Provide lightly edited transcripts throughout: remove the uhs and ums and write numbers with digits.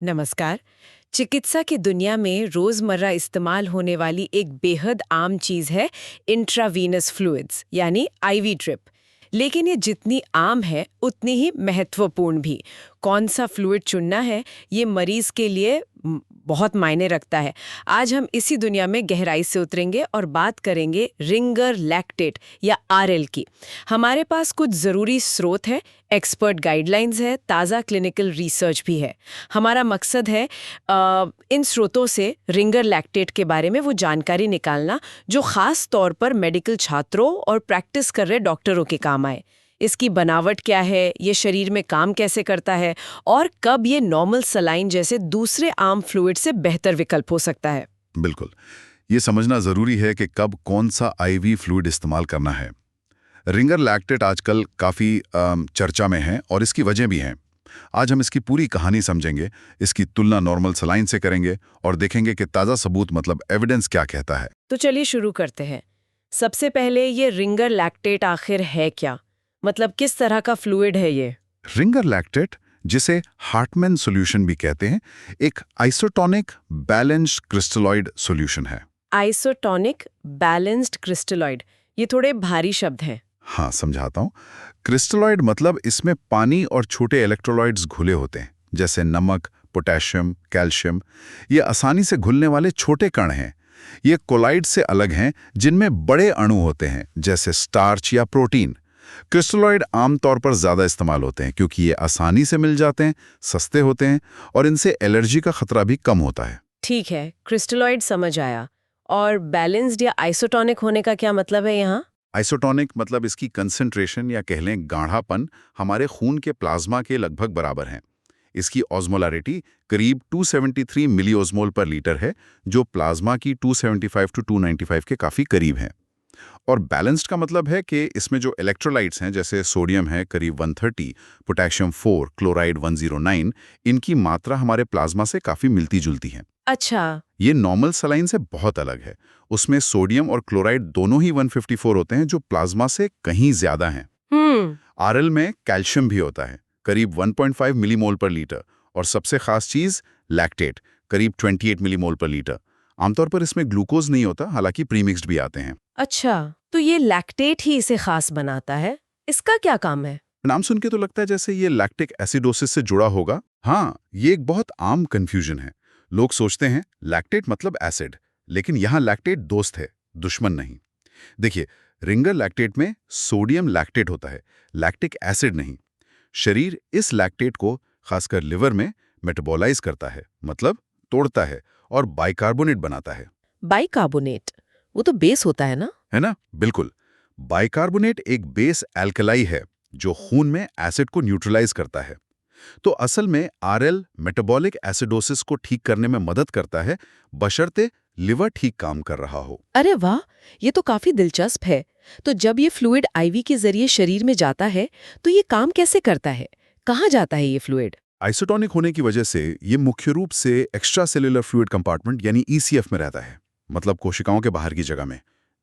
नमस्कार। चिकित्सा की दुनिया में रोजमर्रा इस्तेमाल होने वाली एक बेहद आम चीज है इंट्रावीनस फ्लूइड्स यानी आईवी ड्रिप। लेकिन ये जितनी आम है उतनी ही महत्वपूर्ण भी। कौन सा फ्लूइड चुनना है ये मरीज के लिए बहुत मायने रखता है। आज हम इसी दुनिया में गहराई से उतरेंगे और बात करेंगे रिंगर लैक्टेट या आरएल की। हमारे पास कुछ ज़रूरी स्रोत है, एक्सपर्ट गाइडलाइंस है, ताज़ा क्लिनिकल रिसर्च भी है। हमारा मकसद है इन स्रोतों से रिंगर लैक्टेट के बारे में वो जानकारी निकालना जो ख़ास तौर पर मेडिकल छात्रों और प्रैक्टिस कर रहे डॉक्टरों के काम आए। इसकी बनावट क्या है, ये शरीर में काम कैसे करता है और कब ये नॉर्मल सलाइन जैसे दूसरे आम फ्लूइड से बेहतर विकल्प हो सकता है। बिल्कुल। ये समझना जरूरी है कि कब कौन सा आईवी फ्लूइड इस्तेमाल करना है। रिंगर लैक्टेट आजकल काफ़ी चर्चा में है और इसकी वजह भी हैं। आज हम इसकी पूरी कहानी समझेंगे, इसकी तुलना नॉर्मल सलाइन से करेंगे और देखेंगे कि ताज़ा सबूत मतलब एविडेंस क्या कहता है। तो चलिए शुरू करते हैं। सबसे पहले ये रिंगर लैक्टेट आखिर है क्या? मतलब किस तरह का फ्लूइड है ये? रिंगर लैक्टेट, जिसे हार्टमैन सॉल्यूशन भी कहते हैं, एक आइसोटोनिक बैलेंस्ड क्रिस्टलॉइड सॉल्यूशन है। आइसोटोनिक बैलेंस्ड क्रिस्टलॉइड, ये थोड़े भारी शब्द हैं। हाँ, समझाता हूँ। क्रिस्टलॉइड मतलब इसमें पानी और छोटे इलेक्ट्रोलाइट्स घुले होते हैं, जैसे नमक, पोटेशियम, कैल्शियम। ये आसानी से घुलने वाले छोटे कण हैं। ये कोलाइड से अलग हैं, जिनमें बड़े अणु होते हैं, जैसे स्टार्च या प्रोटीन। क्रिस्टलॉइड आमतौर पर ज़्यादा इस्तेमाल होते हैं क्योंकि ये आसानी से मिल जाते हैं, सस्ते होते हैं और इनसे एलर्जी का खतरा भी कम होता है। ठीक है, क्रिस्टलॉइड समझ आया। और बैलेंस्ड या आइसोटोनिक होने का क्या मतलब है यहाँ? आइसोटोनिक मतलब इसकी कंसंट्रेशन या कह लें गाढ़ापन हमारे खून के प्लाज्मा के लगभग बराबर है। इसकी ऑस्मोलारिटी करीब 273 मिलीओस्मोल पर लीटर है, जो प्लाज्मा की 275 टू 295 के काफ़ी करीब है। और बैलेंस्ड का मतलब है कि इसमें जो इलेक्ट्रोलाइट्स हैं, जैसे सोडियम है करीब 130, पोटेशियम 4, क्लोराइड 109, इनकी मात्रा हमारे प्लाज्मा से काफ़ी मिलती जुलती है। अच्छा। ये नॉर्मल सलाइन से बहुत अलग है। उसमें सोडियम और क्लोराइड दोनों ही 154 होते हैं, जो प्लाज्मा से कहीं ज्यादा हैं। आरएल में कैल्शियम भी होता है, करीब 1.5 मिलीमोल पर लीटर। और सबसे खास चीज लैक्टेट, करीब 28 मिलीमोल पर लीटर। आमतौर पर इसमें ग्लूकोज नहीं होता, हालांकि प्रीमिक्स्ड भी आते हैं। अच्छा, तो ये लैक्टेट ही इसे खास बनाता है। इसका क्या काम है? नाम सुन के तो लगता है जैसे ये लैक्टिक एसिडोसिस से जुड़ा होगा। हाँ, ये एक बहुत आम कंफ्यूजन है। लोग सोचते हैं लैक्टेट मतलब एसिड, लेकिन यहाँ लैक्टेट दोस्त है, दुश्मन नहीं। देखिए, रिंगर लैक्टेट में सोडियम लैक्टेट होता है, लैक्टिक एसिड नहीं। शरीर इस लैक्टेट को खासकर लिवर में मेटाबोलाइज करता है, मतलब तोड़ता है और बाइकार्बोनेट बनाता है। बाइकार्बोनेट, वो तो बेस होता है ना? है ना? बिल्कुल। बाइकार्बोनेट एक बेस एल्कलाई है जो खून में एसिड को न्यूट्रलाइज करता है। तो असल में आरएल मेटाबॉलिक एसिडोसिस को ठीक करने में मदद करता है, बशर्ते लिवर ठीक काम कर रहा हो। अरे वाह, ये तो काफी दिलचस्प है। तो जब ये फ्लूइड आईवी के जरिए शरीर में जाता है तो ये काम कैसे करता है? कहाँ जाता है ये फ्लूइड? आइसोटोनिक होने की वजह से ये मुख्य रूप से एक्स्ट्रा सेल्युलर फ्लूइड कंपार्टमेंट यानी ईसीएफ में रहता है, मतलब कोशिकाओं के बाहर की जगह में।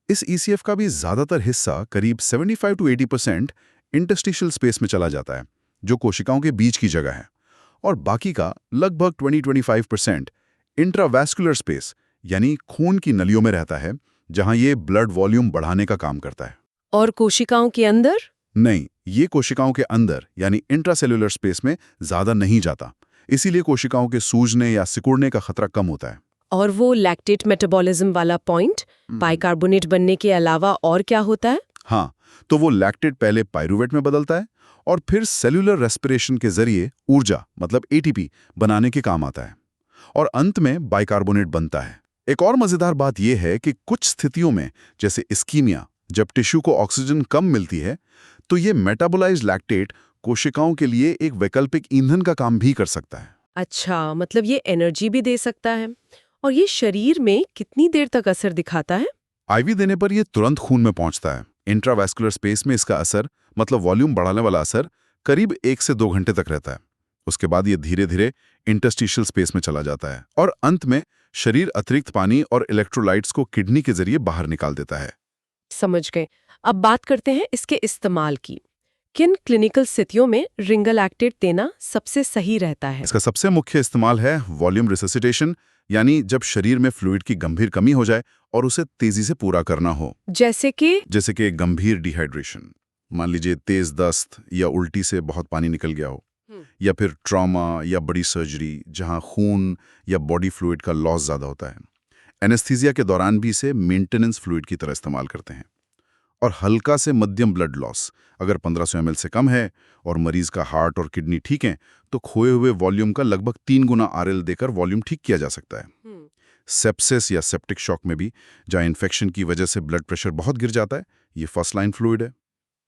इस ईसीएफ का भी ज्यादातर हिस्सा, करीब 75 टू 80%, इंटरस्टिशियल स्पेस में चला जाता है, जो कोशिकाओं के बीच की जगह है। और बाकी का लगभग 20-25% इंट्रावैस्कुलर स्पेस यानी खून की नलियों में रहता है, जहां ये ब्लड वॉल्यूम बढ़ाने का काम करता है। और कोशिकाओं के अंदर? नहीं, ये कोशिकाओं के अंदर यानी इंट्रासेल्युलर स्पेस में ज्यादा नहीं जाता। इसीलिए कोशिकाओं के सूजने या सिकुड़ने का खतरा कम होता है। और वो लैक्टेट मेटाबॉलिज्म वाला पॉइंट, बाइकार्बोनेट बनने के अलावा और क्या होता है? हाँ, तो वो लैक्टेट पहले पाइरूवेट में बदलता है और फिर सेल्युलर रेस्पिरेशन के जरिए ऊर्जा मतलब एटीपी बनाने के काम आता है और अंत में बाइकार्बोनेट बनता है। एक और मजेदार बात यह है कि कुछ स्थितियों में, जैसे इस्कीमिया, जब टिश्यू को ऑक्सीजन कम मिलती है, तो ये मेटाबोलाइज्ड लैक्टेट कोशिकाओं के लिए एक वैकल्पिक ईंधन का काम भी कर सकता है। अच्छा, मतलब ये एनर्जी भी दे सकता है। और ये शरीर में कितनी देर तक असर दिखाता है? आईवी देने पर ये तुरंत खून में पहुंचता है। इंट्रावैस्कुलर स्पेस में इसका असर, मतलब वॉल्यूम बढ़ाने वाला असर, करीब 1 से 2 घंटे तक रहता है। उसके बाद ये धीरे धीरे इंटरस्टिशियल स्पेस में चला जाता है और अंत में शरीर अतिरिक्त पानी और इलेक्ट्रोलाइट्स को किडनी के जरिए बाहर निकाल देता है। समझ गए। अब बात करते हैं इसके इस्तेमाल की। किन क्लिनिकल स्थितियों में रिंगर लैक्टेट देना सबसे सही रहता है? इसका सबसे मुख्य इस्तेमाल है वॉल्यूम रिससिटेशन, यानी जब शरीर में फ्लूइड की गंभीर कमी हो जाए और उसे तेजी से पूरा करना हो। जैसे कि गंभीर डिहाइड्रेशन, मान लीजिए तेज दस्त या उल्टी से बहुत पानी निकल गया हो, या फिर ट्रॉमा या बड़ी सर्जरी जहां खून या बॉडी फ्लूइड का लॉस ज्यादा होता है। एनेस्थीसिया के दौरान भी इसे मेंटेनेंस फ्लूइड की तरह इस्तेमाल करते हैं। और हल्का से मध्यम ब्लड लॉस, अगर 1500 ml से कम है और मरीज का हार्ट और किडनी ठीक है, तो खोए हुए वॉल्यूम का लगभग 3 गुना आरएल देकर वॉल्यूम ठीक किया जा सकता है। सेप्सिस या सेप्टिक शॉक में भी, जहां इन्फेक्शन की वजह से ब्लड प्रेशर बहुत गिर जाता है, ये फर्स्ट लाइन फ्लूइड है।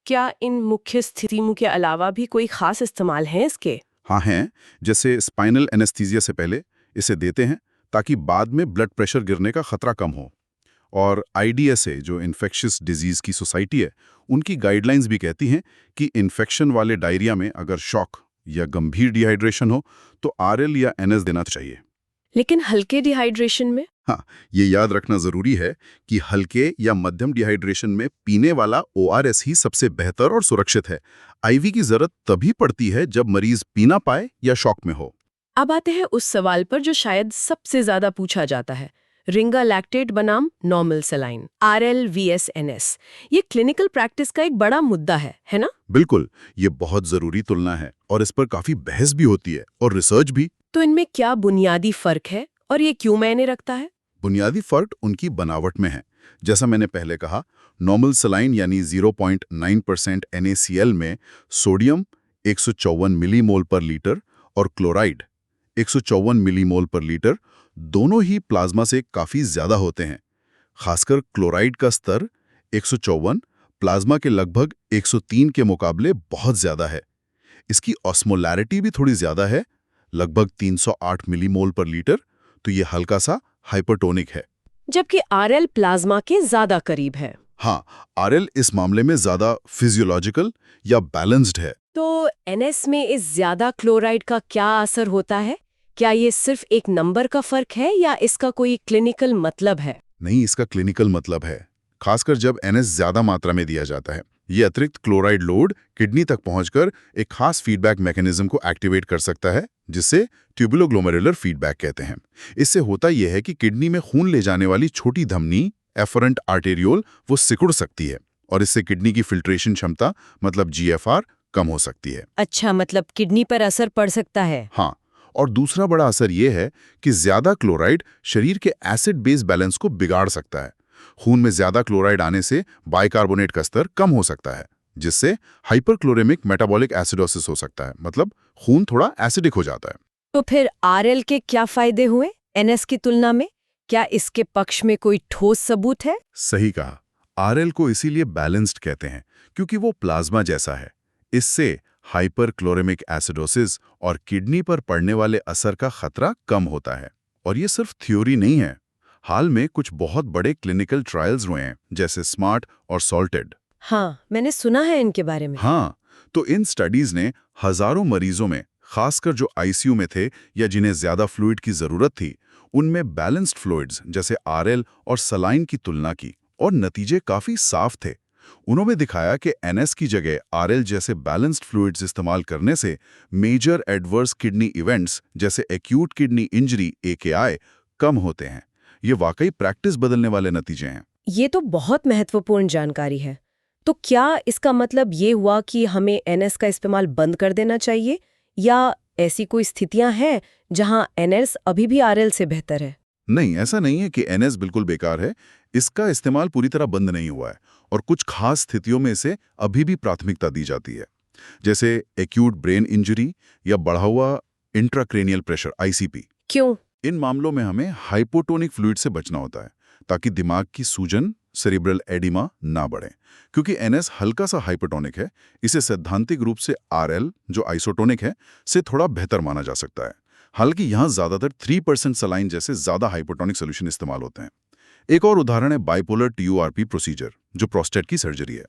क्या इन मुख्य स्थितियों के अलावा भी कोई खास इस्तेमाल है इसके? हाँ हैं, जैसे स्पाइनल एनेस्थीसिया से पहले इसे देते हैं ताकि बाद में ब्लड प्रेशर गिरने का खतरा कम हो। और IDSA, जो इन्फेक्शियस डिजीज की सोसाइटी है, उनकी गाइडलाइंस भी कहती हैं कि इन्फेक्शन वाले डायरिया में अगर शॉक या गंभीर डिहाइड्रेशन हो तो RL या NS देना चाहिए। लेकिन हल्के डिहाइड्रेशन में? हाँ, ये याद रखना जरूरी है कि हल्के या मध्यम डिहाइड्रेशन में पीने वाला ORS ही सबसे बेहतर और सुरक्षित है। IV की जरूरत तभी पड़ती है जब मरीज पी ना पाए या शॉक में हो। अब आते हैं उस सवाल पर जो शायद सबसे ज्यादा पूछा जाता है, रिंगर लैक्टेट बनाम normal saline, RL vs NS। ये क्लिनिकल प्रैक्टिस का एक बड़ा मुद्दा है ना? बिल्कुल, ये बहुत जरूरी तुलना है और इस पर काफी बहस भी होती है और रिसर्च भी। तो इनमें क्या बुनियादी फर्क है और ये क्यों मायने रखता है? बुनियादी फर्क उनकी बनावट में है। जैसा मैंने पहले कहा, नॉर्मल सलाइन यानी 0.9% NaCl में सोडियम 154 मिलीमोल पर लीटर और क्लोराइड 154 मिलीमोल पर लीटर दोनों ही प्लाज्मा से काफी ज्यादा होते हैं। खासकर क्लोराइड का स्तर 154 प्लाज्मा के लगभग 103 के मुकाबले बहुत ज्यादा है। इसकी ऑस्मोलैरिटी भी थोड़ी ज्यादा है, लगभग 308 मिलीमोल पर लीटर, तो ये हल्का सा हाइपरटोनिक है। जबकि RL प्लाज्मा के ज्यादा करीब है। हाँ, RL इस मामले में ज्यादा फिजियोलॉजिकल या बैलेंस्ड है। तो NS में इस ज्यादा क्लोराइड का क्या असर होता है? क्या ये सिर्फ एक नंबर का फर्क है या इसका कोई क्लिनिकल मतलब है? नहीं, इसका क्लिनिकल मतलब है, खासकर जब NS ज्यादा मात्रा में दिया जाता है। ये अतिरिक्त क्लोराइड लोड किडनी तक पहुंचकर एक खास फीडबैक मैकेनिज्म को एक्टिवेट कर सकता है, जिसे ट्यूबुलोग्लोमेरुलर फीडबैक कहते हैं। इससे होता यह है कि किडनी में खून ले जाने वाली छोटी धमनी एफरेंट आर्टेरियोल वो सिकुड़ सकती है और इससे किडनी की फिल्ट्रेशन क्षमता मतलब GFR कम हो सकती है। अच्छा, मतलब किडनी पर असर पड़ सकता है। हाँ, और दूसरा बड़ा असर यह है कि ज्यादा क्लोराइड शरीर के एसिड बेस बैलेंस को बिगाड़ सकता है। खून में ज्यादा क्लोराइड आने से बाइकार्बोनेट का स्तर कम हो सकता है, जिससे हाइपरक्लोरेमिक मेटाबॉलिक एसिडोसिस हो सकता है, मतलब खून थोड़ा एसिडिक हो जाता है। तो फिर RL के क्या फायदे हुए NS की तुलना में? क्या इसके पक्ष में कोई ठोस सबूत है? सही कहा, RL को इसीलिए बैलेंस्ड कहते हैं क्योंकि वो प्लाज्मा जैसा है। इससे हाइपरक्लोरेमिक एसिडोसिस और किडनी पर पड़ने वाले असर का खतरा कम होता है। और ये सिर्फ थ्योरी नहीं है, हाल में कुछ बहुत बड़े क्लिनिकल ट्रायल्स हुए हैं, जैसे स्मार्ट और सॉल्टेड। हाँ, मैंने सुना है इनके बारे में। हाँ, तो इन स्टडीज ने हजारों मरीजों में, खासकर जो ICU में थे या जिन्हें ज्यादा फ्लूइड की जरूरत थी, उनमें बैलेंस्ड फ्लूइड्स जैसे RL और सलाइन की तुलना की और नतीजे काफी साफ थे। उन्होंने दिखाया कि NS की जगह RL जैसे बैलेंस्ड फ्लूइड्स इस्तेमाल करने से मेजर एडवर्स किडनी इवेंट्स जैसे एक्यूट किडनी इंजरी AKI कम होते हैं। ये वाकई प्रैक्टिस बदलने वाले नतीजे हैं। ये तो बहुत महत्वपूर्ण जानकारी है। तो क्या इसका मतलब ये हुआ कि हमें NS का इस्तेमाल बंद कर देना चाहिए, या ऐसी कोई स्थितियां हैं जहां NS अभी भी RL से बेहतर है? नहीं, ऐसा नहीं है कि NS बिल्कुल बेकार है। इसका इस्तेमाल पूरी तरह बंद नहीं हुआ है और कुछ खास स्थितियों में इसे अभी भी प्राथमिकता दी जाती है, जैसे एक्यूट ब्रेन इंजरी या बढ़ा हुआ इंट्राक्रेनियल प्रेशर ICP। क्यों? इन मामलों में हमें हाइपोटोनिक फ्लूइड से बचना होता है ताकि दिमाग की सूजन सेरिब्रल एडिमा ना बढ़े। क्योंकि NS हल्का सा हाइपोटोनिक है, इसे सैद्धांतिक रूप से RL जो आइसोटोनिक है से थोड़ा बेहतर माना जा सकता है। हालांकि यहाँ ज्यादातर 3% सलाइन जैसे ज्यादा हाइपोटोनिक सोल्यूशन इस्तेमाल होते हैं। एक और उदाहरण है बाइपोलर TURP प्रोसीजर, जो प्रोस्टेट की सर्जरी है।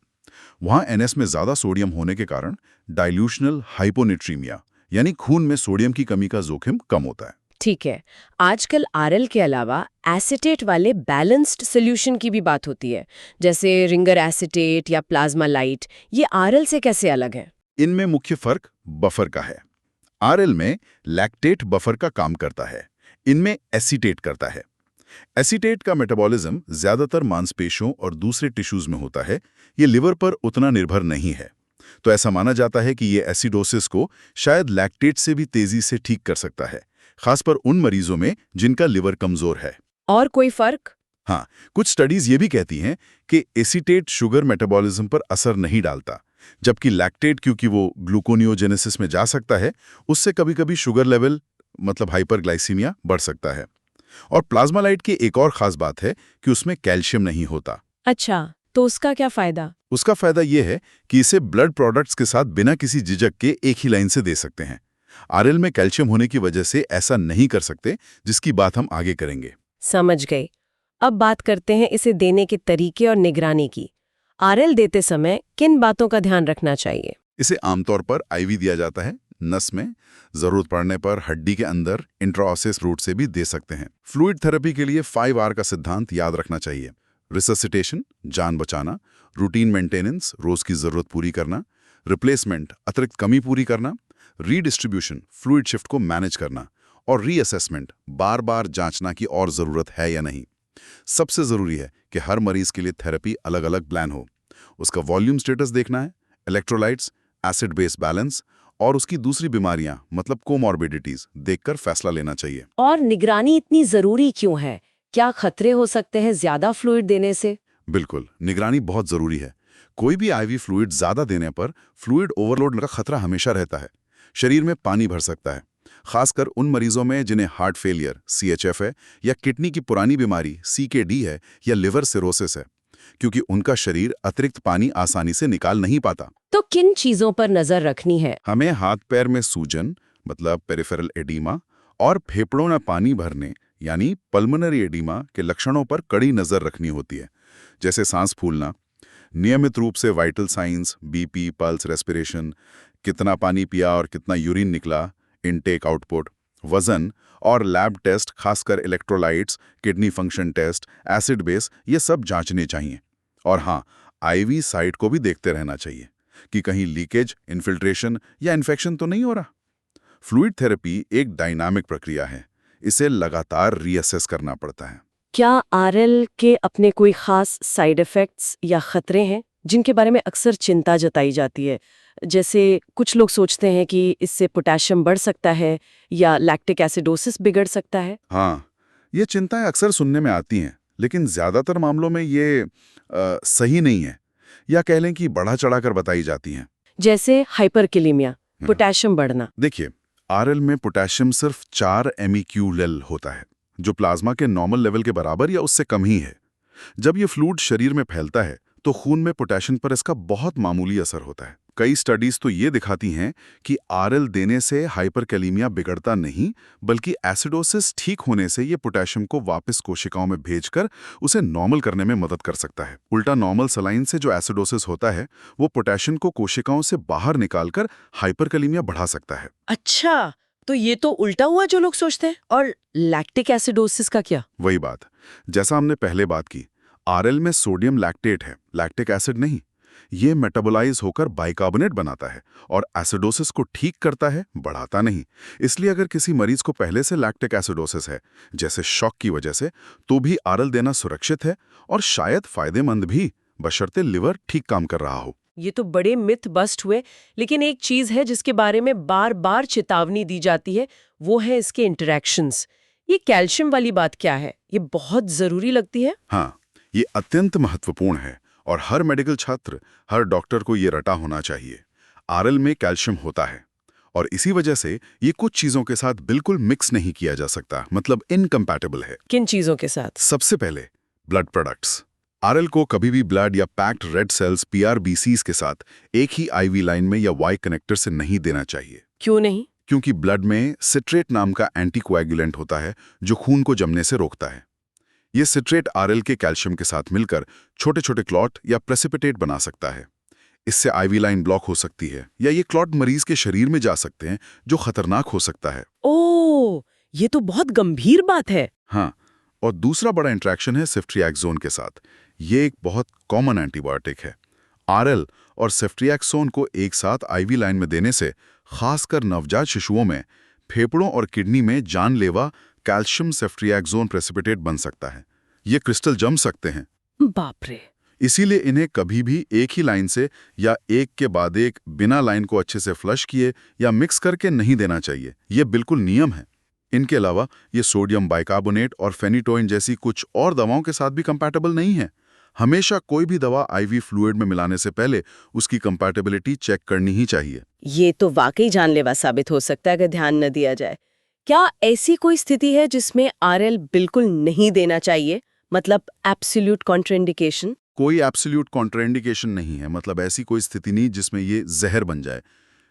वहाँ NS में ज्यादा सोडियम होने के कारण डाइल्यूशनल हाइपोनेट्रीमिया यानी खून में सोडियम की कमी का जोखिम कम होता है। ठीक है, आजकल RL के अलावा एसीटेट वाले बैलेंस्ड सोल्यूशन की भी बात होती है, जैसे रिंगर एसीटेट या प्लाज्मा लाइट। ये RL से कैसे अलग है? इनमें मुख्य फर्क बफर का है। आरएल में लैक्टेट बफर का काम करता है, इनमें एसीटेट करता है। एसीटेट का मेटाबॉलिज्म ज्यादातर मांसपेशियों और दूसरे टिश्यूज में होता है, ये लिवर पर उतना निर्भर नहीं है। तो ऐसा माना जाता है कि ये एसिडोसिस को शायद लैक्टेट से भी तेजी से ठीक कर सकता है, खासकर उन मरीजों में जिनका लिवर कमजोर है। और कोई फर्क? हाँ, कुछ स्टडीज ये भी कहती हैं कि एसीटेट शुगर मेटाबॉलिज्म पर असर नहीं डालता, जबकि लैक्टेट क्योंकि वो ग्लूकोनियोजेनेसिस में जा सकता है, उससे कभी-कभी शुगर लेवल मतलब हाइपरग्लाइसीमिया बढ़ सकता है। और प्लाज्मा लाइट की एक और खास बात है कि उसमें कैल्शियम नहीं होता। अच्छा, तो उसका क्या फायदा? उसका फायदा ये है कि इसे ब्लड प्रोडक्ट्स के साथ बिना किसी झिझक के एक ही लाइन से दे सकते हैं। आरएल में कैल्शियम होने की वजह से ऐसा नहीं कर सकते, जिसकी बात हम आगे करेंगे। समझ गई। अब बात करते हैं इसे देने के तरीके और निगरानी की। आरएल देते समय किन बातों का ध्यान रखना चाहिए? इसे आमतौर पर आईवी दिया जाता है, नस में, जरूरत पड़ने पर हड्डी के अंदर इंट्राओसेस रूट से भी दे सकते हैं। फ्लूइड थेरेपी के लिए 5R का सिद्धांत याद रखना चाहिए। रिससिटेशन, जान बचाना, रूटीन मेंटेनेंस, रोज की जरूरत पूरी करना, रिप्लेसमेंट, अतिरिक्त कमी पूरी करना, रीडिस्ट्रीब्यूशन, फ्लूइड शिफ्ट को मैनेज करना, और रीअसेसमेंट, बार बार जांचना की और जरूरत है या नहीं। सबसे जरूरी है कि हर मरीज के लिए थेरेपी अलग अलग प्लान हो। उसका वॉल्यूम स्टेटस देखना है, इलेक्ट्रोलाइट्स, एसिड बेस बैलेंस और उसकी दूसरी बीमारियां मतलब कोमॉर्बिडिटीज देखकर फैसला लेना चाहिए। और निगरानी इतनी जरूरी क्यों है? क्या खतरे हो सकते हैं ज्यादा फ्लूइड देने से? बिल्कुल, निगरानी बहुत जरूरी है। कोई भी आईवी फ्लूइड ज्यादा देने पर फ्लूइड ओवरलोड का खतरा हमेशा रहता है। शरीर में पानी भर सकता है, खासकर उन मरीजों में जिन्हें हार्ट फेलियर CHF है, या किडनी की पुरानी बीमारी CKD है, या लिवर सिरोसिस है, क्योंकि उनका शरीर अतिरिक्त पानी आसानी से निकाल नहीं पाता। तो किन चीजों पर नजर रखनी है? हमें हाथ पैर में सूजन मतलब पेरिफेरल एडीमा और फेफड़ों में पानी भरने यानी पल्मोनरी एडीमा के लक्षणों पर कड़ी नजर रखनी होती है, जैसे सांस फूलना। नियमित रूप से vital science, BP, pulse, respiration, कितना पानी पिया और कितना यूरिन निकला, इनटेक आउटपुट, वजन और लैब टेस्ट, खासकर electrolytes, kidney function test, acid base, ये सब जांचने चाहिए। और हाँ, आईवी साइट को भी देखते रहना चाहिए कि कहीं लीकेज, इन्फिल्ट्रेशन या इन्फेक्शन तो नहीं हो रहा। फ्लूइड थेरेपी एक डायनामिक प्रक्रिया है, इसे लगातार रीअसेस करना पड़ता है। क्या आरएल के अपने कोई खास साइड इफेक्ट्स या खतरे हैं जिनके बारे में अक्सर चिंता जताई जाती है? जैसे कुछ लोग सोचते हैं कि इससे पोटेशियम बढ़ सकता है या लैक्टिक एसिडोसिस बिगड़ सकता है। हाँ, ये चिंताएं अक्सर सुनने में आती हैं, लेकिन ज्यादातर मामलों में ये सही नहीं है, या कह लें कि बढ़ा चढ़ाकर बताई जाती हैं। जैसे हाइपरकिलीमिया, पोटेशियम बढ़ना। देखिए, आरएल में पोटेशियम सिर्फ 4 MEQ होता है, जो प्लाज्मा के नॉर्मल लेवल के बराबर या उससे कम ही है। जब ये फ्लूइड शरीर में फैलता है तो खून में पोटेशियम पर इसका बहुत मामूली असर होता है। कई स्टडीज तो ये दिखाती हैं कि आरएल देने से हाइपरकैलीमिया बिगड़ता नहीं, बल्कि एसिडोसिस ठीक होने से ये पोटेशियम को वापस कोशिकाओं में भेजकर उसे नॉर्मल करने में मदद कर सकता है। उल्टा नॉर्मल सलाइन से जो एसिडोसिस होता है, वो पोटेशियम को कोशिकाओं से बाहर निकालकर हाइपरकैलीमिया बढ़ा सकता है। अच्छा, तो ये तो उल्टा हुआ जो लोग सोचते हैं। और लैक्टिक एसिडोसिस का क्या? वही बात, जैसा हमने पहले बात की, आरएल में सोडियम लैक्टेट है, लैक्टिक एसिड नहीं। ये मेटाबोलाइज होकर बाइकार्बोनेट बनाता है और एसिडोसिस को ठीक करता है, बढ़ाता नहीं। इसलिए अगर किसी मरीज को पहले से लैक्टिक एसिडोसिस है, जैसे शॉक की वजह से, तो भी आरएल देना सुरक्षित है और शायद फायदेमंद भी, बशर्ते लिवर ठीक काम कर रहा हो। ये तो बड़े मिथ बस्ट हुए, लेकिन एक चीज है जिसके बारे में बार बार चेतावनी दी जाती है, वो है इसके इंटरैक्शंस। ये कैल्शियम वाली बात क्या है? ये बहुत जरूरी लगती है। हाँ, ये अत्यंत महत्वपूर्ण है और हर मेडिकल छात्र, हर डॉक्टर को ये रटा होना चाहिए। आरएल में कैल्शियम होता है और इसी वजह से ये कुछ चीजों के साथ बिल्कुल मिक्स नहीं किया जा सकता, मतलब इनकम्पैटिबल है। किन चीजों के साथ? सबसे पहले ब्लड प्रोडक्ट्स। आरएल को कभी भी ब्लड या पैक्ड रेड सेल्स PRBCs के साथ एक ही आईवी लाइन में या वाई कनेक्टर से नहीं देना चाहिए। क्यों नहीं? क्योंकि ब्लड में सिट्रेट नाम का एंटीकोएगुलेंट होता है जो खून को जमने से रोकता है। ये सिट्रेट आरएल के कैल्शियम के साथ मिलकर छोटे छोटे क्लॉट या प्रेसिपिटेट बना सकता है। इससे आईवी लाइन ब्लॉक हो सकती है या ये क्लॉट मरीज के शरीर में जा सकते हैं, जो खतरनाक हो सकता है। ओह, ये तो बहुत गंभीर बात है। हाँ, और दूसरा बड़ा इंट्रैक्शन है सिफ्ट्रिएक्सोन के साथ। ये एक बहुत कॉमन एंटीबायोटिक है। आरएल और सेफ्ट्रिएक्सोन को एक साथ आईवी लाइन में देने से खासकर नवजात शिशुओं में फेफड़ों और किडनी में जानलेवा कैल्शियम सेफ्ट्रिएक्सोन प्रेसिपिटेट बन सकता है। ये क्रिस्टल जम सकते हैं। बाप रे। इसीलिए इन्हें कभी भी एक ही लाइन से या एक के बाद एक बिना लाइन को अच्छे से फ्लश किए या मिक्स करके नहीं देना चाहिए। ये बिल्कुल नियम है। इनके अलावा ये सोडियम बाइकार्बोनेट और फेनिटोइन जैसी कुछ और दवाओं के साथ भी कंपैटिबल नहीं है। हमेशा कोई भी दवा आईवी फ्लूइड में मिलाने से पहले उसकी कंपैटिबिलिटी चेक करनी ही चाहिए। ये तो वाकई जानलेवा साबित हो सकता है अगर ध्यान न दिया जाए। क्या ऐसी कोई स्थिति है जिसमें आरएल बिल्कुल नहीं देना चाहिए, मतलब एब्सोल्यूट कॉन्ट्राइंडिकेशन? कोई एब्सोल्यूट कॉन्ट्राइंडिकेशन नहीं है, मतलब ऐसी कोई स्थिति नहीं जिसमें ये जहर बन जाए।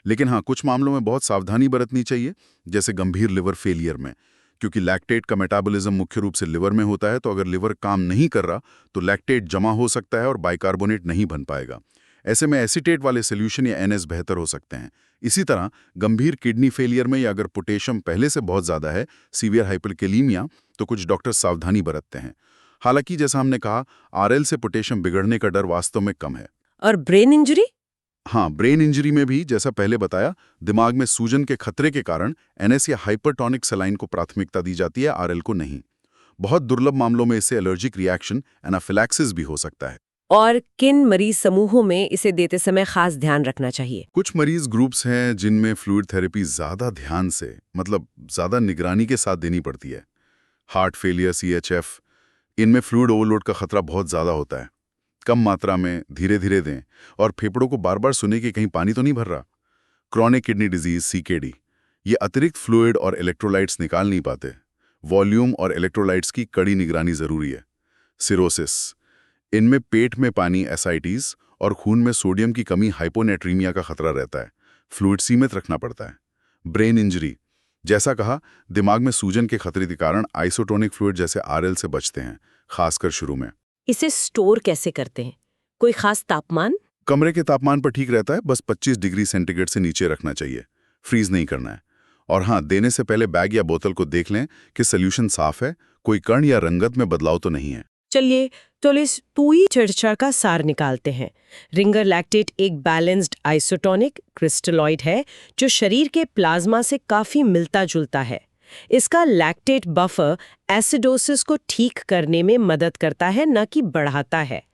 लेकिन हाँ, कुछ मामलों में बहुत सावधानी बरतनी चाहिए, जैसे गंभीर लिवर फेलियर में, क्योंकि लैक्टेट का मेटाबॉलिज्म मुख्य रूप से लिवर में होता है। तो अगर लिवर काम नहीं कर रहा तो लैक्टेट जमा हो सकता है और बाइकार्बोनेट नहीं बन पाएगा। ऐसे में एसीटेट वाले सोल्यूशन या एनएस बेहतर हो सकते हैं। इसी तरह गंभीर किडनी फेलियर में या अगर पोटेशियम पहले से बहुत ज़्यादा है, सीवियर हाइपरकैलेमिया, तो कुछ डॉक्टर सावधानी बरतते हैं। हालांकि जैसा हमने कहा, आरएल से पोटेशियम बिगड़ने का डर वास्तव में कम है। और ब्रेन इंजरी? हाँ, ब्रेन इंजरी में भी जैसा पहले बताया, दिमाग में सूजन के खतरे के कारण एनएस या हाइपरटोनिक सलाइन को प्राथमिकता दी जाती है, आरएल को नहीं। बहुत दुर्लभ मामलों में इससे एलर्जिक रिएक्शन, एनाफिलैक्सिस भी हो सकता है। और किन मरीज समूहों में इसे देते समय खास ध्यान रखना चाहिए? कुछ मरीज ग्रुप्स हैं जिनमें फ्लूइड थेरेपी ज्यादा ध्यान से, मतलब ज्यादा निगरानी के साथ देनी पड़ती है। हार्ट फेलियर, सीएचएफ, इनमें फ्लूइड ओवरलोड का खतरा बहुत ज्यादा होता है। कम मात्रा में धीरे धीरे दें और फेफड़ों को बार बार सुने कि कहीं पानी तो नहीं भर रहा। क्रॉनिक किडनी डिजीज, सीकेडी, ये अतिरिक्त फ्लूइड और इलेक्ट्रोलाइट्स निकाल नहीं पाते। वॉल्यूम और इलेक्ट्रोलाइट्स की कड़ी निगरानी जरूरी है। सिरोसिस, इनमें पेट में पानी, एसाइटीज और खून में सोडियम की कमी, हाइपोनेट्रीमिया का खतरा रहता है। फ्लूइड सीमित रखना पड़ता है। ब्रेन इंजरी, जैसा कहा, दिमाग में सूजन के खतरे के कारण आइसोटोनिक फ्लूइड जैसे आरएल से बचते हैं, खासकर शुरू में। इसे स्टोर कैसे करते हैं? कोई खास तापमान? कमरे के तापमान पर ठीक रहता है, बस 25 डिग्री सेंटीग्रेड से नीचे रखना चाहिए। फ्रीज नहीं करना है। और हाँ, देने से पहले बैग या बोतल को देख लें कि सोल्यूशन साफ है, कोई कण या रंगत में बदलाव तो नहीं है। चलिए तो इस पूरी चर्चा का सार निकालते हैं। रिंगर लैक्टेट एक बैलेंस्ड आइसोटोनिक क्रिस्टलॉइड है जो शरीर के प्लाज्मा से काफी मिलता जुलता है। इसका लैक्टेट बफर एसिडोसिस को ठीक करने में मदद करता है, न कि बढ़ाता है।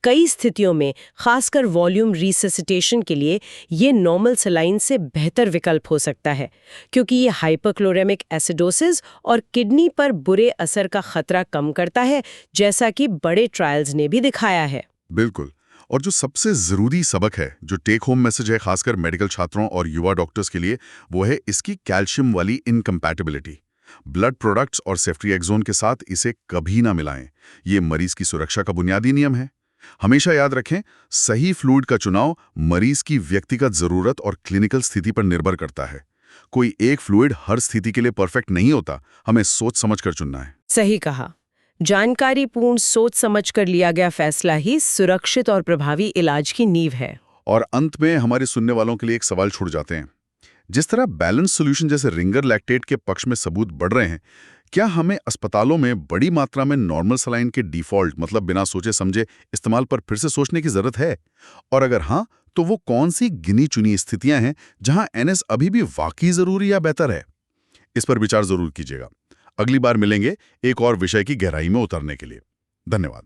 कई स्थितियों में, खासकर वॉल्यूम रिससिटेशन के लिए, ये नॉर्मल सलाइन से बेहतर विकल्प हो सकता है, क्योंकि ये हाइपरक्लोरेमिक एसिडोसिस और किडनी पर बुरे असर का खतरा कम करता है, जैसा कि बड़े ट्रायल्स ने भी दिखाया है। बिल्कुल। और जो सबसे जरूरी सबक है, जो टेक होम मैसेज है खासकर मेडिकल छात्रों और युवा डॉक्टर्स के लिए, वो है इसकी कैल्शियम वाली इनकम्पैटिबिलिटी। ब्लड प्रोडक्ट्स और सेफ्ट्रिएक्सोन के साथ इसे कभी ना मिलाएं। ये मरीज की सुरक्षा का बुनियादी नियम है। हमेशा याद रखें, सही फ्लूइड का चुनाव मरीज की व्यक्तिगत जरूरत और क्लिनिकल स्थिति पर निर्भर करता है। कोई एक फ्लूइड हर स्थिति के लिए परफेक्ट नहीं होता, हमें सोच समझकर चुनना है। सही कहा। जानकारीपूर्ण, सोच समझकर लिया गया फैसला ही सुरक्षित और प्रभावी इलाज की नींव है। और अंत में हमारे सुनने वालों के लिए एक सवाल छूट जाते हैं। जिस तरह बैलेंस सॉल्यूशन जैसे रिंगर लैक्टेट के पक्ष में सबूत बढ़ रहे हैं, क्या हमें अस्पतालों में बड़ी मात्रा में नॉर्मल सलाइन के डिफॉल्ट, मतलब बिना सोचे समझे इस्तेमाल पर फिर से सोचने की जरूरत है? और अगर हाँ, तो वो कौन सी गिनी चुनी स्थितियां हैं जहां एनएस अभी भी वाकई जरूरी या बेहतर है? इस पर विचार जरूर कीजिएगा। अगली बार मिलेंगे एक और विषय की गहराई में उतरने के लिए। धन्यवाद।